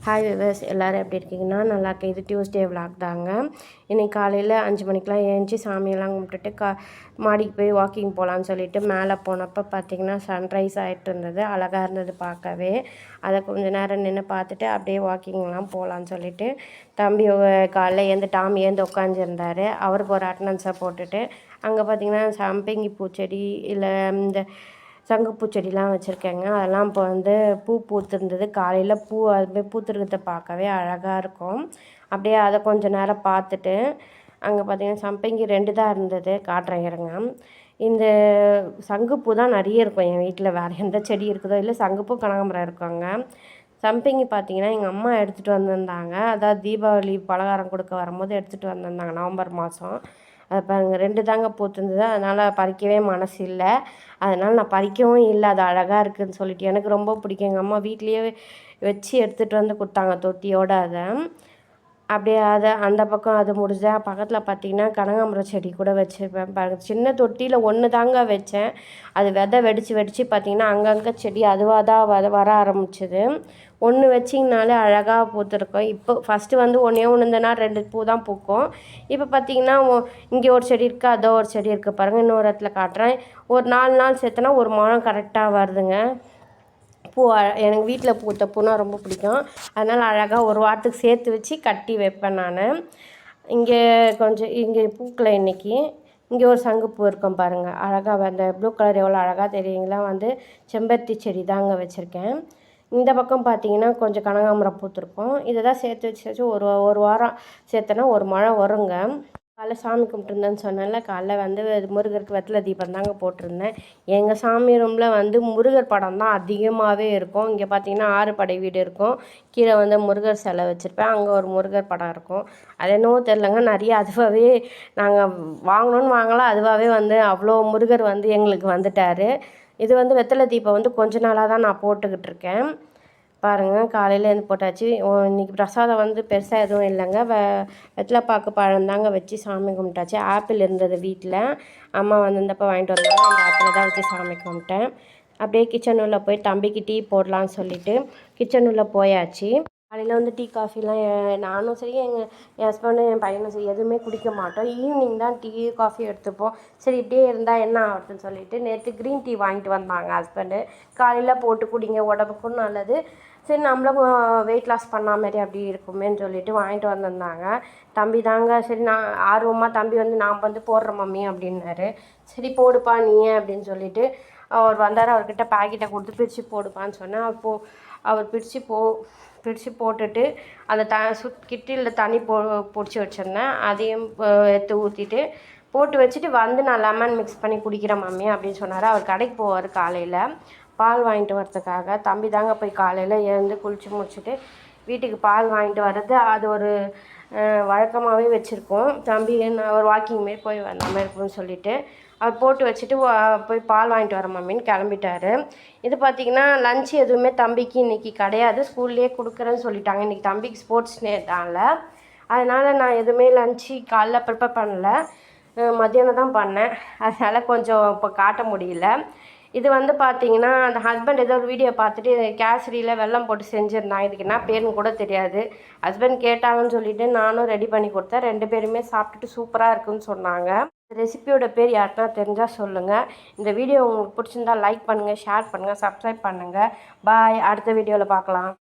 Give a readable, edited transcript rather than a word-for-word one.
Hi viewers, எல்லோரும் எப்படி இருக்கீங்கன்னா நல்லா இருக்கேன். இது டியூஸ்டே விளாக் தாங்க. இன்றைக்கி காலையில் 5 மணிக்கெலாம் எழுந்துச்சி சாமியெல்லாம் கும்பிட்டுட்டு மாடிக்கு போய் வாக்கிங் போகலான்னு சொல்லிட்டு மேலே போனப்போ பார்த்திங்கன்னா சன்ரைஸ் ஆகிட்டு இருந்தது. அழகாக இருந்தது பார்க்கவே. அதை கொஞ்சம் நேரம் நின்று பார்த்துட்டு அப்படியே வாக்கிங்லாம் போகலான்னு சொல்லிட்டு தம்பி காலைல டாமி உட்காந்துருந்தார். அவருக்கு ஒரு அட்டனன்ஸை போட்டுட்டு அங்கே பார்த்திங்கன்னா சம்பங்கி பூச்செடி இல்லை இந்த சங்குப்பூச்செடிலாம் வச்சுருக்கேங்க. அதெல்லாம் இப்போ பூ பூத்துருந்தது. காலையில் அது பூத்துருக்கிறத பார்க்கவே அழகாக இருக்கும். அப்படியே அதை கொஞ்சம் நேரம் பார்த்துட்டு அங்கே பார்த்திங்கன்னா சம்பங்கி 2 தான் இருந்தது. காட்டுறேன் இருங்க. இந்த சங்குப்பூ தான் நிறைய இருக்கும் என் வீட்டில். வேறு எந்த செடி இருக்குதோ இல்லை, சங்குப்பூ கனகாம்பரம் இருக்குங்க. சம்பங்கி பார்த்திங்கன்னா எங்கள் அம்மா எடுத்துகிட்டு வந்திருந்தாங்க. அதாவது தீபாவளி பலகாரம் கொடுக்க வரும்போது எடுத்துகிட்டு வந்திருந்தாங்க நவம்பர் மாதம். அது பாருங்கள் 2 தாங்க பூத்துருந்தது. அதனால் பறிக்கவே மனசு இல்லை. அதனால் நான் பறிக்கவும் இல்லை. அது அழகாக இருக்குதுன்னு சொல்லிட்டு எனக்கு ரொம்ப பிடிக்கும். எங்கள் அம்மா வீட்லேயே வச்சு எடுத்துகிட்டு வந்து கொடுத்தாங்க தொட்டியோடு. அதை அப்படியே அந்த பக்கம் அது முடிஞ்சா பக்கத்தில் பார்த்திங்கன்னா கனகாம்பரம் செடி கூட வச்சுருப்பேன் பாருங்கள். சின்ன தொட்டியில் 1 தாங்க வச்சேன். அது விதை வெடித்து பார்த்திங்கன்னா அங்கங்கே செடி அதுவாக தான் வர ஆரம்பிச்சிது. 1 வச்சிங்கனாலே அழகாக பூத்துருக்கும். இப்போ ஃபஸ்ட்டு ஒன்றே இருந்ததுன்னா 2 பூ தான் பூக்கும். இப்போ பார்த்திங்கன்னா இங்கே ஒரு செடி இருக்குது, அதோ ஒரு செடி இருக்குது பாருங்கள். இன்னொரு இடத்துல காட்டுறேன். ஒரு 4 நாள் சேர்த்தனா ஒரு முழம் கரெக்டாக வருதுங்க. பூ எனக்கு வீட்டில் பூத்த பூனா ரொம்ப பிடிக்கும். அதனால் அழகாக ஒரு வாரத்துக்கு சேர்த்து வச்சு கட்டி வைப்பேன் நான். இங்கே பூக்களை இன்றைக்கி இங்கே ஒரு சங்குப்பூ இருக்கும் பாருங்கள். அழகாக அந்த ப்ளூ கலர் எவ்வளோ அழகாக தெரியுங்களா. செம்பருத்தி செடி தாங்க வச்சுருக்கேன். இந்த பக்கம் பார்த்திங்கன்னா கொஞ்சம் கனகாம்பரம் பூத்துருக்கும். இதை தான் சேர்த்து வச்சு ஒரு வாரம் சேர்த்தனா ஒரு முழம் வருங்க. காலைல சாமி கும்பிட்டுருந்தேன்னு சொன்னேன்ல. காலைல முருகருக்கு வெத்தலை தீபம் தாங்க போட்டிருந்தேன். எங்கள் சாமி ரூமில் முருகர் படம் தான் அதிகமாகவே இருக்கும். இங்கே பார்த்திங்கன்னா 6 படை வீடு இருக்கும். கீழே முருகர் சிலை வச்சுருப்பேன். அங்கே ஒரு முருகர் படம் இருக்கும். அது என்னவோ தெரிலங்க, நிறைய அதுவாகவே நாங்கள் வாங்கணுன்னு வாங்கலாம். அதுவாகவே அவ்வளோ முருகர் எங்களுக்கு வந்துட்டார். இது வெத்தலை தீபம் கொஞ்ச நாளாக தான் நான் போட்டுக்கிட்டு இருக்கேன். பாருங்கள், காலையில் போட்டாச்சு. இன்றைக்கி பிரசாதம் பெருசாக எதுவும் இல்லைங்க. வெத்தலைப்பாக்கு பழம் தாங்க வச்சு சாமி கும்பிட்டாச்சு. ஆப்பிள் இருந்தது வீட்டில். அம்மா வந்திருந்தப்போ வாங்கிட்டு வந்தாங்க. அந்த ஆப்பிளை தான் வச்சு சாமி கும்பிட்டேன். அப்படியே கிச்சன் உள்ள போய் தம்பிக்கு டீ போடலான்னு சொல்லிவிட்டு கிச்சன் உள்ள போயாச்சு. காலையில் டீ காஃபிலாம் நானும் சரி என் ஹஸ்பண்டும் என் பையனும் சரி எதுவுமே குடிக்க மாட்டோம். ஈவினிங் தான் டீ காஃபி எடுத்துப்போம். சரி இப்படியே இருந்தால் என்ன ஆகுதுன்னு சொல்லிட்டு நேற்று க்ரீன் டீ வாங்கிட்டு வந்தாங்க ஹஸ்பண்டு. காலையில் போட்டு குடிங்க, உடம்புக்கும் நல்லது. சரி நம்மளும் வெயிட் லாஸ் பண்ண மாதிரி அப்படி இருக்குமேன்னு சொல்லிட்டு வாங்கிட்டு வந்திருந்தாங்க. தம்பி தாங்க சரி நான் ஆர்வமாக தம்பி நான் போடுறேன் மம்மி அப்படின்னாரு. சரி போடுப்பா நீயே அப்படின்னு சொல்லிட்டு அவர் வந்தார். அவர்கிட்ட பாக்கெட்டை கொடுத்து பிரித்து போடுப்பான்னு சொன்னேன். அவர் பிரித்து போட்டுட்டு அந்த கிட்டியில் தண்ணி பிடிச்சி வச்சுருந்தேன். அதையும் எடுத்து ஊற்றிட்டு போட்டு வச்சுட்டு நான் லெமன் மிக்ஸ் பண்ணி குடிக்கிறேன் மம்மி அப்படின்னு சொன்னார். அவர் கடைக்கு போவார் காலையில் பால் வாங்கிட்டு வரதுக்காக. தம்பி தாங்க போய் காலையில் எழுந்து குளித்து முடிச்சுட்டு வீட்டுக்கு பால் வாங்கிட்டு வர்றது அது ஒரு வழக்கமாகவே வச்சுருக்கோம். தம்பி ஒரு வாக்கிங் மாரி போய் வந்த மாதிரி இருக்குன்னு சொல்லிவிட்டு அவர் போட்டு வச்சுட்டு போய் பால் வாங்கிட்டு வர மம்மின்னு கிளம்பிட்டார். இது பார்த்திங்கன்னா லஞ்ச் எதுவுமே தம்பிக்கு இன்றைக்கி கிடையாது. ஸ்கூல்லேயே கொடுக்குறேன்னு சொல்லிட்டாங்க. இன்றைக்கி தம்பிக்கு ஸ்போர்ட்ஸ் டே தான்ல. அதனால் நான் எதுவுமே லஞ்சு காலைல ப்ரிப்பேர் பண்ணல. மத்தியானம் தான் பண்ணேன். அதனால் கொஞ்சம் இப்போ காட்ட முடியல. இது பார்த்திங்கன்னா அந்த ஹஸ்பண்ட் ஏதோ ஒரு வீடியோ பார்த்துட்டு கேசரியில் வெல்லம் போட்டு செஞ்சுருந்தாங்க. இதுக்கு என்ன பேருன்னு கூட தெரியாது. ஹஸ்பண்ட் கேட்டாங்கன்னு சொல்லிவிட்டு நானும் ரெடி பண்ணி கொடுத்தேன். 2 பேருமே சாப்பிட்டுட்டு சூப்பராக இருக்குன்னு சொன்னாங்க. ரெசிபியோட பேர் யாருன்னா தெரிஞ்சால் சொல்லுங்கள். இந்த வீடியோ உங்களுக்கு பிடிச்சிருந்தா லைக் பண்ணுங்கள், ஷேர் பண்ணுங்கள், சப்ஸ்கிரைப் பண்ணுங்கள். பாய். அடுத்த வீடியோவில் பார்க்கலாம்.